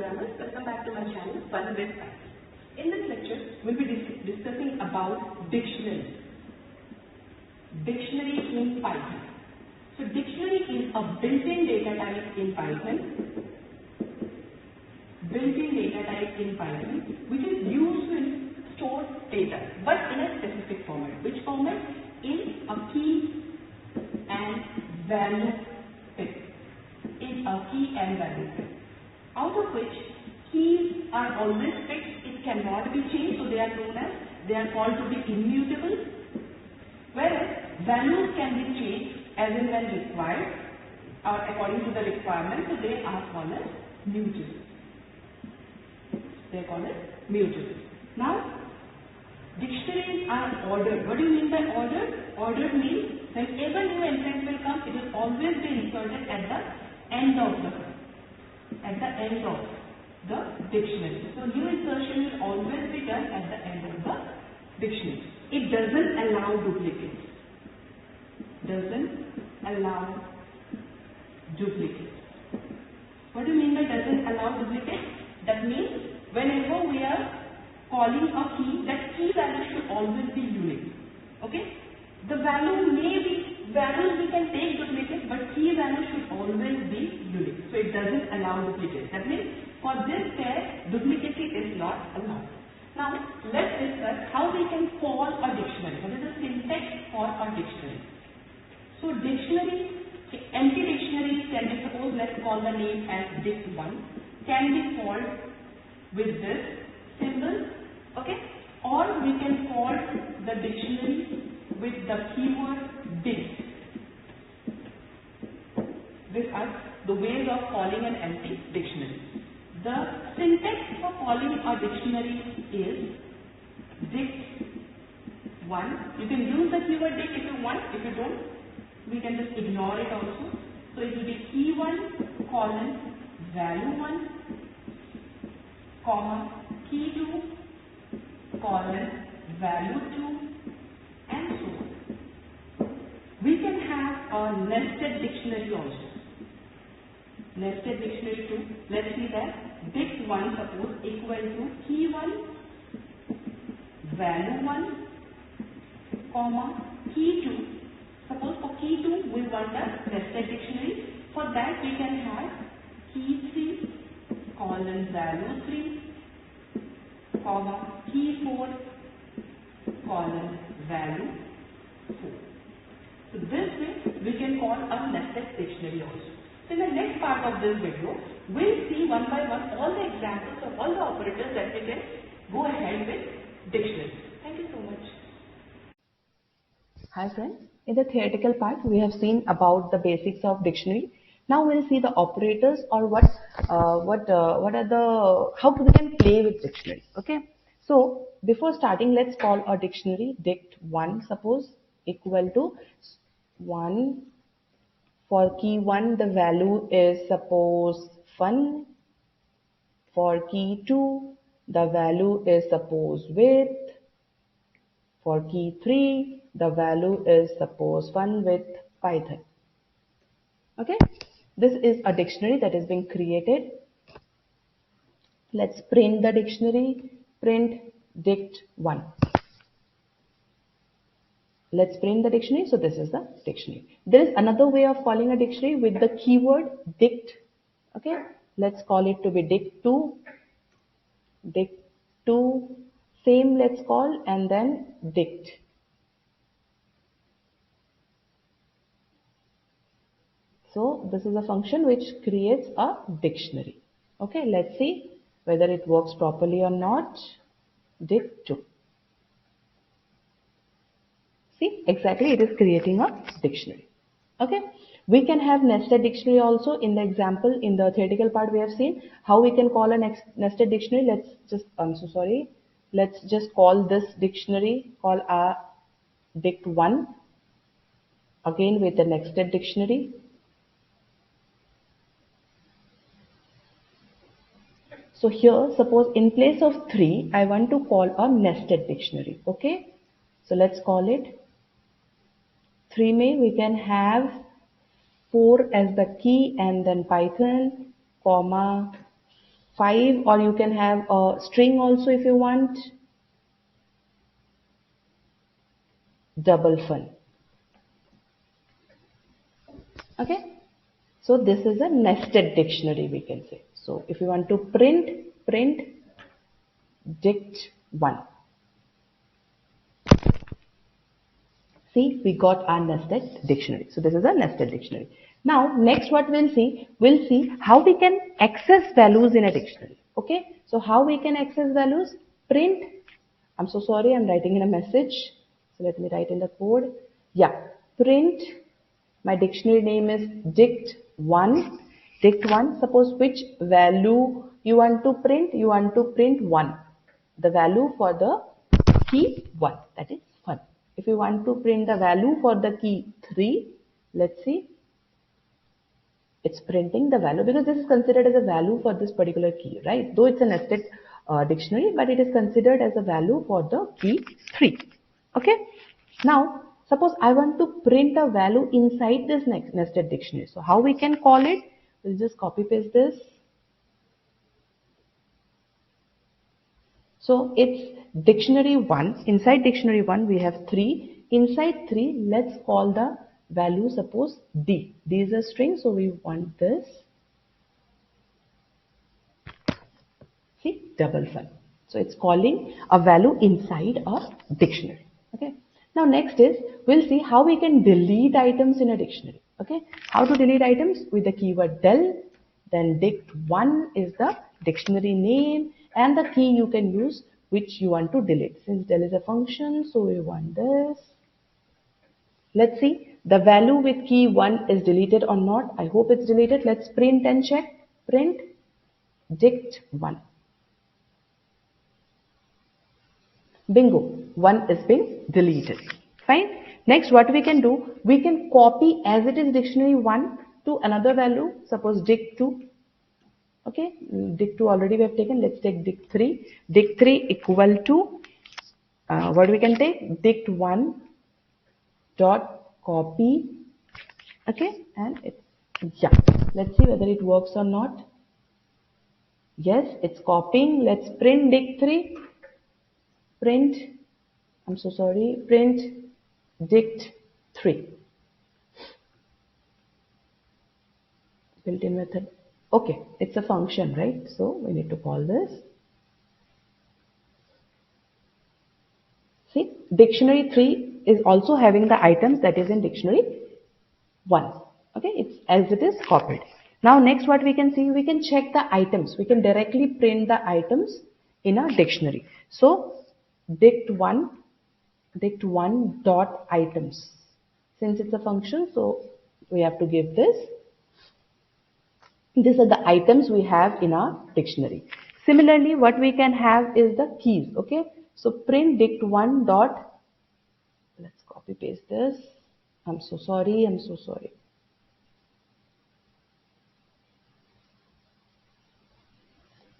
programmers, welcome back to my channel Fun with Python. In this lecture, we'll be discussing about dictionary. Dictionary in Python. So dictionary is a built-in data type in Python. Built-in data type in Python, which is used to store data, but in a specific format. Which format? In a key and value type. In a key and value type. Out of which keys are always fixed, it cannot be changed, so they are called to be immutable, whereas values can be changed as and when required or according to the requirement, so they are called as mutable. They are called as mutable. Now, dictionaries are ordered. What do you mean by ordered? Ordered means whenever new entrant will come, it will always be inserted at the end of the dictionary. So new insertion will always be done at the end of the dictionary. It doesn't allow duplicates. What do you mean by doesn't allow duplicates? That means whenever we are calling a key, that key value should always be unique. Okay? The values we can take duplicates, but key value should always be unique. So it doesn't allow duplicates. That means for this case, duplicity is not allowed. Now let's discuss how we can call a dictionary. What is the syntax for a dictionary? So dictionary, empty dictionary can be, suppose let's call the name as dict1, can be called with this symbol, okay? Or we can call the dictionary with the keyword dict. These are the ways of calling an empty dictionary. The syntax for calling a dictionary is dict1. You can use the keyword dict if you want. If you don't, we can just ignore it also. So it will be key1 colon value1 comma key2 colon value2 and so on. We can have a nested dictionary also. Nested dictionary too. Let's see that dict1 suppose equal to key1 value1 comma key2. Suppose for key2 we want a nested dictionary. For that we can have key3 colon value3 comma key4 colon value4. So this way we can call a nested dictionary also. So in the next part of this video, we'll see one by one all the examples of all the operators that we can go ahead with dictionary. Thank you so much. Hi friends, in the theoretical part we have seen about the basics of dictionary. Now we'll see the operators or how we can play with dictionary. Okay, so before starting, let's call a dictionary dict1 suppose equal to 1. For key 1 the value is suppose fun. For key 2 the value is suppose with. For key 3 the value is suppose fun with Python. Okay, this is a dictionary that is being created. Let's print the dictionary. Print dict1. Let's print the dictionary. So this is the dictionary. There is another way of calling a dictionary with the keyword dict. Okay, let's call it to be dict2. Dict2. Same let's call and then dict. So this is a function which creates a dictionary. Okay, let's see whether it works properly or not. Dict2. See, exactly it is creating a dictionary. Okay, we can have nested dictionary also. In the example, in the theoretical part we have seen how we can call a nested dictionary. Let's just call this dictionary, call our dict1 again with the nested dictionary. So here, suppose in place of 3, I want to call a nested dictionary. Okay, so let's call it 3 में we can have 4 as the key and then Python, comma 5, or you can have a string also if you want. Double fun. Okay. So this is a nested dictionary, we can say. So if you want to print dict1. See, we got our nested dictionary. So this is a nested dictionary. Now, next what we'll see how we can access values in a dictionary. Okay. So how we can access values? Print. I'm so sorry, I'm writing in a message. So let me write in the code. Yeah. Print. My dictionary name is dict1. Dict1. Suppose which value you want to print? You want to print 1. The value for the key 1. That is fun. If you want to print the value for the key 3, let's see. It's printing the value because this is considered as a value for this particular key, right? Though it's a nested dictionary, but it is considered as a value for the key 3. Okay. Now, suppose I want to print a value inside this nested dictionary. So how we can call it? We'll just copy paste this. So it's dictionary 1. Inside dictionary 1 we have 3. Inside 3, let's call the value, suppose D. D is a string, so we want this. See, double fun. So it's calling a value inside a dictionary. Okay. Now next is, we'll see how we can delete items in a dictionary. Okay. How to delete items? With the keyword del. Then dict1 is the dictionary name and the key you can use which you want to delete. Since del is a function, so we want this. Let's see the value with key 1 is deleted or not. I hope it's deleted. Let's print and check. Print dict1. Bingo, 1 is being deleted. Fine. Next, what we can do, we can copy as it is dictionary 1 to another value. Suppose dict2. Okay, dict2 already we have taken. Let's take dict3. Dict3 equal to, what we can take? Dict1 dot copy. Okay, and it's, yeah. Let's see whether it works or not. Yes, it's copying. Let's print dict3. Print, I'm so sorry, print dict3. Built-in method. Okay, it's a function, right? So we need to call this. See, dictionary 3 is also having the items that is in dictionary 1. Okay, it's as it is copied. Now next what we can see, we can check the items. We can directly print the items in a dictionary. So dict1 dot items. Since it's a function, so we have to give this. These are the items we have in our dictionary. Similarly, what we can have is the keys. Okay, so print dict1 dot, let's copy paste this. I'm so sorry.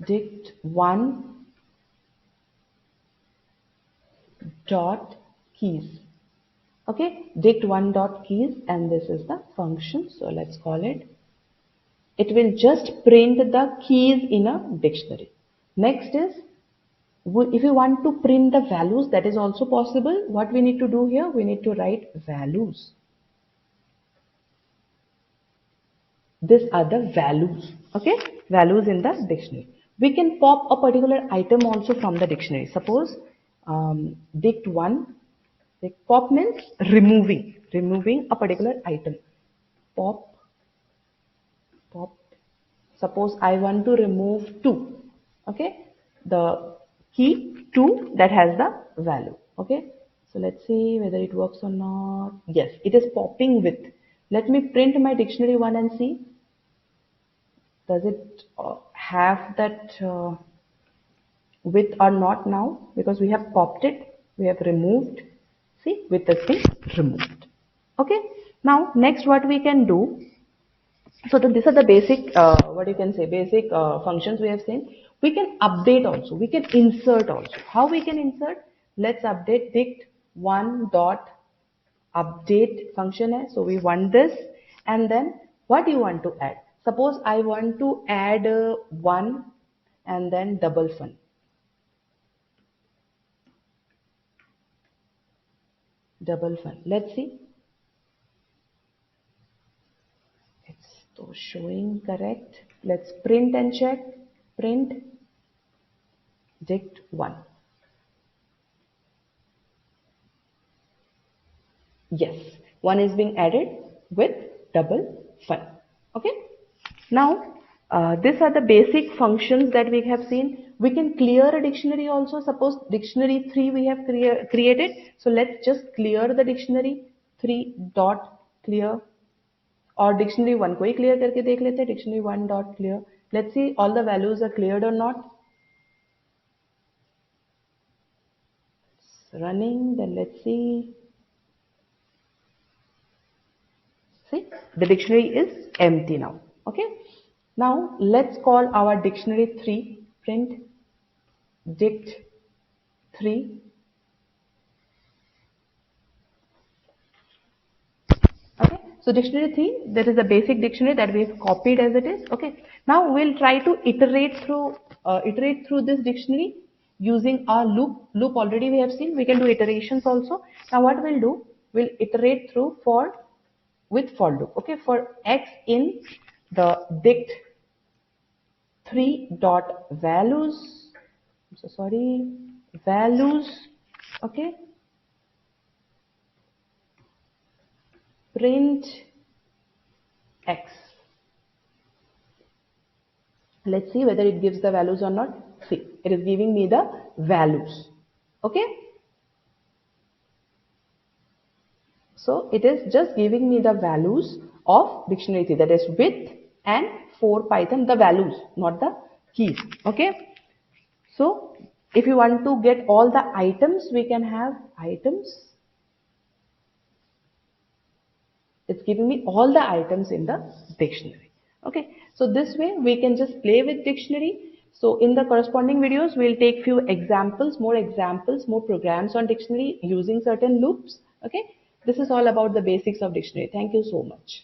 Dict1 dot keys. Okay, dict1 dot keys, and this is the function. So let's call it. It will just print the keys in a dictionary. Next is, if you want to print the values, that is also possible. What we need to do here, we need to write values. These are the values. Okay, values in the dictionary. We can pop a particular item also from the dictionary. Suppose dict1. Pop means removing a particular item. Pop. Suppose I want to remove 2. Okay, the key 2 that has the value. Okay, so let's see whether it works or not. Yes, it is popping with. Let me print my dictionary 1 and see. Does it have that with or not now? Because we have popped it, we have removed. See, with the thing removed. Okay, now next what we can do. So these are the basic, what you can say, basic functions we have seen. We can update also. We can insert also. How we can insert? Let's update dict1 dot update function. So we want this, and then what you want to add? Suppose I want to add 1 and then double fun. Double fun. Let's see. It's so showing correct. Let's print and check. Print dict 1. Yes, 1 is being added with double fun. Okay. Now, these are the basic functions that we have seen. We can clear a dictionary also. Suppose dictionary 3 we have created. So let's just clear the dictionary 3 dot clear, or dictionary 1 को ही clear करके देख लेते हैं. Dictionary 1 dot clear. Let's see all the values are cleared or not. It's running. Then let's see. See, the dictionary is empty now. Okay. Now let's call our dictionary 3. Print dict 3. Okay. So dictionary 3, that is the basic dictionary that we have copied as it is. Okay. Now we'll try to iterate through this dictionary using our loop. Loop already we have seen. We can do iterations also. Now what we'll do, we'll iterate through with for loop. Okay. For x in the dict 3 dot values. I'm so sorry. Values. Okay. Print x. Let's see whether it gives the values or not. See, it is giving me the values. Okay. So it is just giving me the values of dictionary 3, that is with and for Python, the values, not the keys. Okay. So if you want to get all the items, we can have items. It's giving me all the items in the dictionary. Okay. So this way we can just play with dictionary. So in the corresponding videos, we'll take few examples, more programs on dictionary using certain loops. Okay. This is all about the basics of dictionary. Thank you so much.